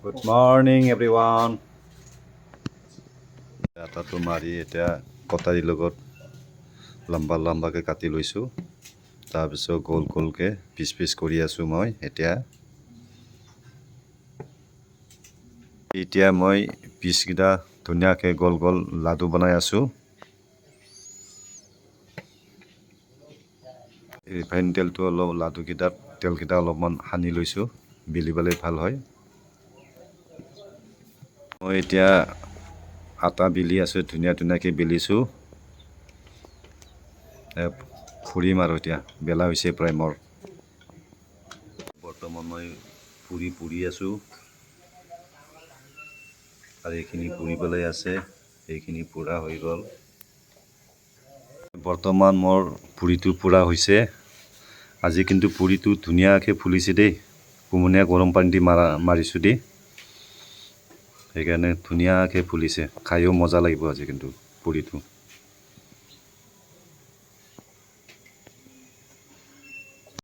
Good morning everyone. আটাটো মাৰি এতিয়া কটাৰীৰ লগত লম্বা লম্বাকৈ কাটি লৈছোঁ। তাৰপিছত গোল গোলকৈ পিচ পিচ কৰি আছোঁ মই এতিয়া মই পিচকেইটা ধুনীয়াকৈ গোল গোল লাডু বনাই আছোঁ। ৰিফাইন তেলটো অলপ লাডুকেইটাত তেলকেইটা অলপমান সানি লৈছোঁ, বেলিবলৈ ভাল হয়। মই এতিয়া আটা বেলি আছোঁ, ধুনীয়াকৈ বেলিছোঁ। ফুৰিম আৰু এতিয়া বেলা হৈছে প্ৰায় মোৰ। বৰ্তমান মই পুৰি আছোঁ আৰু এইখিনি পুৰিবলৈ আছে, এইখিনি পুৰা হৈ গ'ল। বৰ্তমান মোৰ পুৰিটো পুৰা হৈছে। আজি কিন্তু পুৰিটো ধুনীয়াকৈ ফুলিছে দেই, কুমলীয়া গৰম পানী দি মাৰিছোঁ দেই, সেইকাৰণে ধুনীয়াকৈ ফুলিছে। খায়ো মজা লাগিব আজি কিন্তু পুৰিটো।